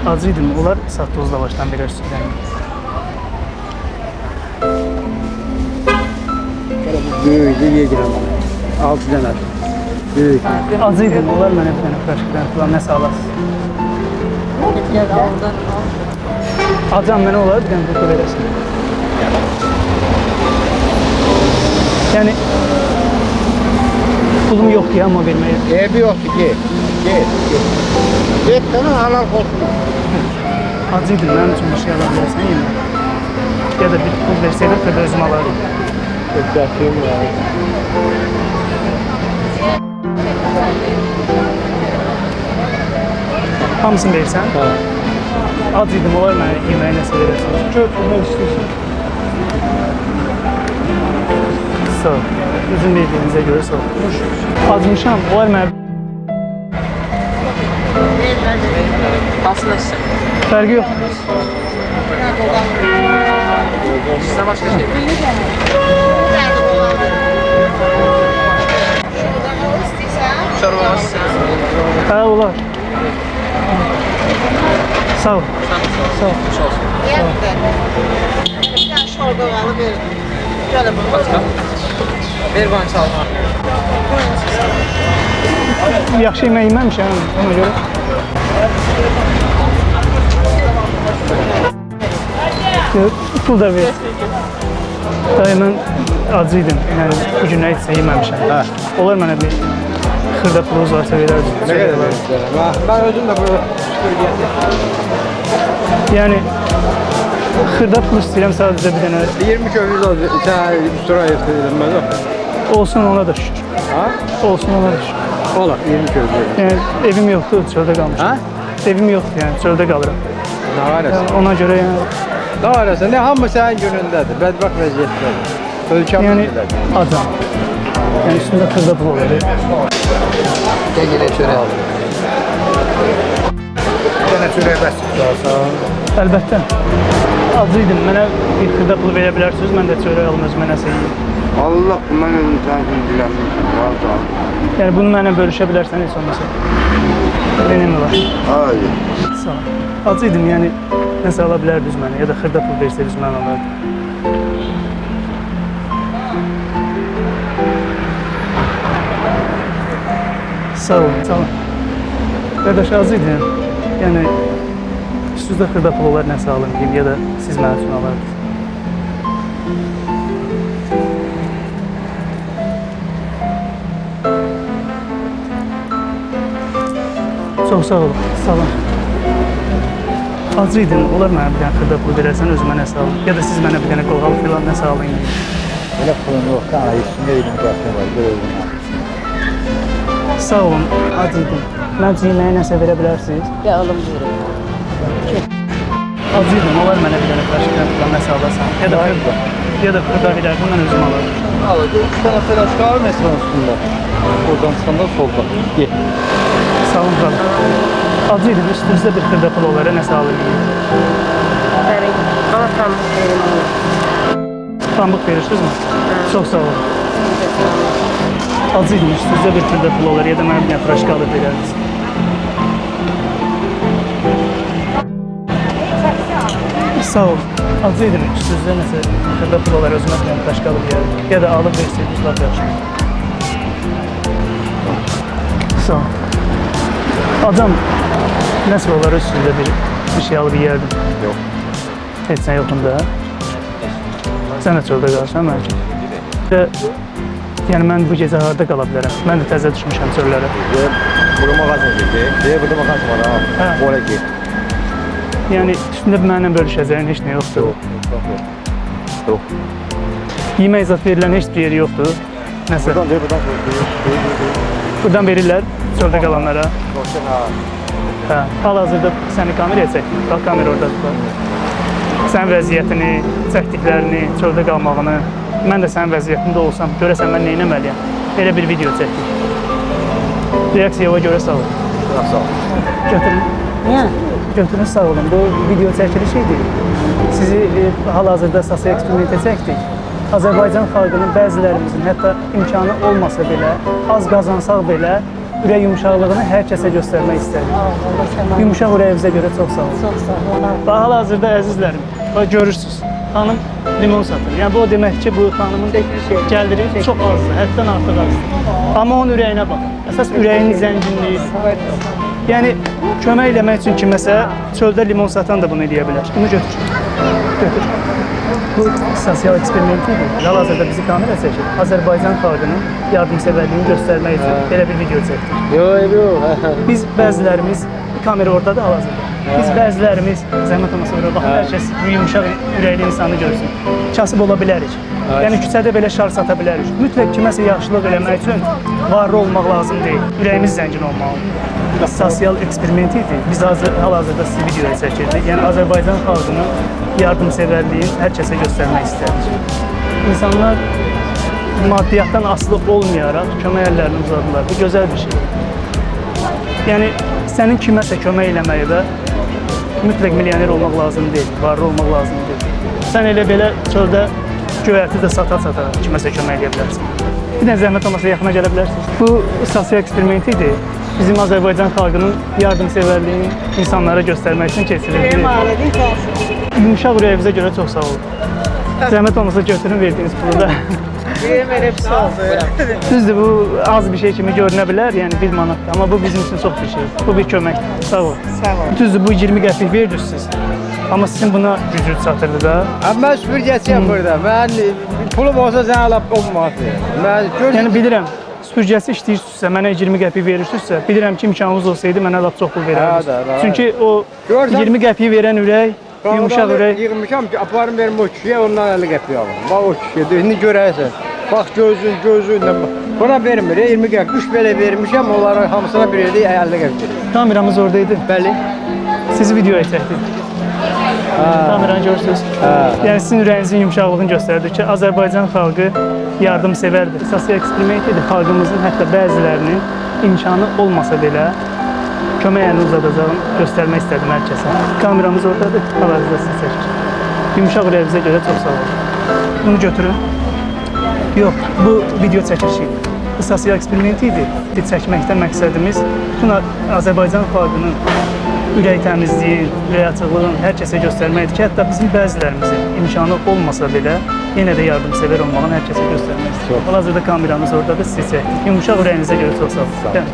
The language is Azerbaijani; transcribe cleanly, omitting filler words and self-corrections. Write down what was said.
Acıydı mı? Onlar sattığınız lavaşdan birer sütlərini. Böyüydü, yedirəm bana. 6 dənə. Böyük. Acıydı mı? Onlar mənə bir dənə praşikdən falan nəsə alasınız. Acam mənə olar, bir dənə burada verəsin. Yəni, pulum yoxdur ya, amma verməyə. Evi yoxdur, gel. Gel. Get sana halal olsun. Acıydı, mənim üçün bir şey ala bilərsən yemək. Ya da bir pul versəydək də özüm alarım. Ödətiyim ya. Hamısını verirsən? Ha. Acıydım, olar mənə yeməyə nəsə verərsən. Götürmək istəyirsən. Sağ ol. Üzüm verdiyinizə görə sağ ol. Acmışam, olar mənə... Basılaşsın. Fərqi yox. Sizə başqa şey mi? Şorba istəyirsən? Hə, olar. Sağ ol. Sağ ol. Xoş olsun. Bir tane şorba alıp ver. Şöyle bu. Ver bana çalma. Yaxşı yemək yeməmişəm, ona görə. Pul da ver. Dayı, mən acıydım. Yəni, bu gün nə etsə yeməmişəm. Olar mənə bir xırda pulunuz varsa verərdim. Ne kadar verirsin? Ben özüm de böyle şükür geldim. Yəni, xırda pul istəyirəm sadəcə bir dənə. 20 köfrüz oldu. Sen üstüne ayırtırdım ben de. Olsun, ona da şükür. Ha? Olsun, ona da şükür. Ola 20 köfrüz. Yəni, evim yoxdur, çöldə qalmışam. Ha? Evim yoxdur, yəni çöldə qalıram. Ne var ya? Ona görə yəni... Ne var ya? Ne hamı senin günündedir. Bedbak vaziyettedir. Ölçəm Yəni, acam. Yəni, üstündə xırda pul olur. Gel yine çöre al. Gene çörək bəs. Əlbəttə. Acıydım. Mənə bir xırda pul verə bilərsiniz, mən də çörək alım özümə nəsə yiyeyim. Allah bundan özüm sənsin diləmişim. Razı ol. Yəni, bunu mənə bölüşə bilərsən, heç olmasa. Benim var. Hayır. Sağ ol. Acıydım, yəni nəsə ala bilərdiniz mənə, ya da xırda pul versəydiniz mən alardım. Sağ olun, sağ olun. Qardaş, acıydım. Yəni, üstünüzdə xırda pul olar nəsə alın deyim, ya da siz mənə üçün alardınız. Çox sağ olun, sağ olun. Acıydın, olar mənə bir dənə xırda pul verərsən, özümə nəsə alın. Ya da siz mənə bir dənə qoğal filan nəsə alın deyim. Öyle pulun yok. Ha, üstünde elim kaptım var. Görüyorum. Sağ olun, acıydım. Mən üçün yeməyə nəsə verə bilərsiniz? Ya alım buyurun. Acıydım, olar mənə bir dənə praşikdən filan nəsə alasan. Ya da xırda verərdim, mən özüm alardım. Al, 3 tane flash var mı Esra'nın üstünde? Oradan çıkanda solda. Ye. Sağ olun, kral. Acıydım, üstünüzdə bir xırda pul olar, nəsə alın deyim. Senin bana tanıdık verin. Pambıq verirsiniz mi? Çox sağ olun. Acıydım, üstünüzdə bir xırda pul olar, ya da mənə bir dənə praşika alıb verərdiniz. Sağ olun. Acıydım, üstünüzdə nəsə xırda pul olar, özümə bir dənə praşika alıb verərdim. Ya da alıb versəydiniz, laf yaxşı. Sağ olun. Acam, nəsə olar üstündə bir şey alıb yeyərdim. Yok. Heç sən yoxunda. Sən də çöldə qalırsan, mən üçün. Yəni, mən bu gecə harada qala bilərəm? Mən də təzə düşmüşəm çöllərə. Burada mağazin gedir. Burada mağazin var ha. Hə. Oraya gir. Yəni, üstündə mənimlə bölüşəcəyin heç nə yoxdur. Yok. Yemək zat verilən heç bir yeri yoxdur. Nəsə, Buradan buradan verirlər çöldə qalanlara. ha. Hə, hal-hazırda səni kameraya çəkdik. Bax, kamera oradadır. Sən vəziyyətini, çəkdiklərini, çöldə qalmağını, mən də sənin vəziyyətində olsam, görəsən mən nə etməliyəm? Elə bir video çəkdik. Reaksiyaya görə sağ olun. Sağ ol. Götürün. Niye? Götürün, sağ olun. Bu video çəkiliş idi. Sizi hal-hazırda sosial eksperimentə çəkdik. Azərbaycan xalqının bəzilərimizin hətta imkanı olmasa belə, az qazansaq belə, ürək yumşaqlığını hər kəsə göstərmək istədik. Allah sənə. Yumşaq ürəyinizə görə çox sağ olun. Çox sağ ol. Və hal-hazırda əzizlərim, bax görürsüz, xanım limon satır. Yəni bu o demək ki, bu xanımın gəliri çox azdır, həddən artıq azdır. Amma onun ürəyinə bax. Əsas ürəyin zənginliyidir. Yəni kömək eləmək üçün kiməsə çöldə limon satan da bunu eləyə bilər. Bunu götür. Götür. Bu sosial eksperimentidir. Hal-hazırda bizi kamera çəkir. Azərbaycan xalqının yardımsevərliyini göstərmək üçün belə bir video çəkdik. Yox. Biz bəzilərimiz, kamera oradadır hal-hazırda. Biz bəzilərimiz, zəhmət olmasa ora bax, hər kəs bu yumşaq ürəkli insanı görsün. Kasıb ola bilərik. Yəni küçədə belə şar sata bilərik. Mütləq kiməsə yaxşılıq eləmək üçün varlı olmaq lazım deyil. Ürəyimiz zəngin olmalıdır. Sosial eksperiment idi. Biz hal-hazırda sizi videoya çəkirdik. Yəni Azərbaycan xalqının yardımsevərliyini hər kəsə göstərmək istədik. İnsanlar maddiyyatdan asılı olmayaraq kömək əllərini uzadılar. Bu gözəl bir şey. Yəni sənin kiməsə kömək eləməyi və mütləq milyoner olmaq lazım deyil, varlı olmaq lazım deyil. Sən elə belə çöldə göyərti də sata-sata kiməsə kömək edə bilərsən. Bir də zəhmət olmasa yaxına gələ bilərsiniz. Bu sosial eksperiment idi. Bizim Azərbaycan xalqının yardımsevərliyini insanlara göstərmək üçün keçirildi. Emanetin olsun. Yumşaq ürəyinizə görə çox sağ olun. Zəhmət olmasa götürün verdiyiniz pulu da. Verib sağ ol. Düzdür, bu az bir şey kimi görünə bilər, yəni 1 manatdır. Amma bu bizim üçün çox bir şey. Bu bir köməkdir. Sağ ol. Sağ ol. Düzdür, bu 20 qəpik verirsiniz. Amma sizin buna gücünüz çatırdı da. Amma süpürgəçi yapırdı. Mən pulum olsa sən alıb olmazdı. Mən Yəni bilirəm, süpürgəsi işləyirsinizsə, mənə 20 qəpik verirsinizsə, bilirəm ki, imkanınız olsaydı mənə lap çox pul verərdiniz. Hə, hə. Çünki o Görsən- 20 qəpiyi verən ürək, yumşaq ürək. Yığmışam ki, aparım verim o kişiyə, ondan 50 qəpik alım. Bax o kişiyə, indi görərsən. Bax gözündən bax. Buna vermir, 20 qəpik. 3 belə vermişəm, onların hamısına bir yerdə 50 qəpik verir. Kameramız oradaydı. Bəli. Sizi videoya çəkdik. Kameranı görürsünüz. Yəni sizin ürəyinizin yumşaqlığını göstərdi ki, Azərbaycan xalqı yardımsevərdir. Sosial eksperiment idi. Xalqımızın hətta bəzilərinin imkanı olmasa belə kömək əlini uzadacağını göstərmək istədim hər kəsə. Kameramız oradadır. Hal-hazırda sizi çəkir. Yumşaq ürəyinizə görə çox sağ olun. Bunu götürün. Yox, bu video çəkilişi bu sosial eksperiment idi. Çəkməkdən məqsədimiz bütün Azərbaycan xalqının ürək təmizliyi, ürək açıqlığını hər kəsə göstərməkdir ki, hətta bizim bəzilərimizin imkanı olmasa belə yenə də yardımsevər olmağını hər kəsə göstərmək istiyoruz. Hal-hazırda kameramız oradadır, sizi çəkdik. Yumşaq ürəyinizə görə çox sağ olun.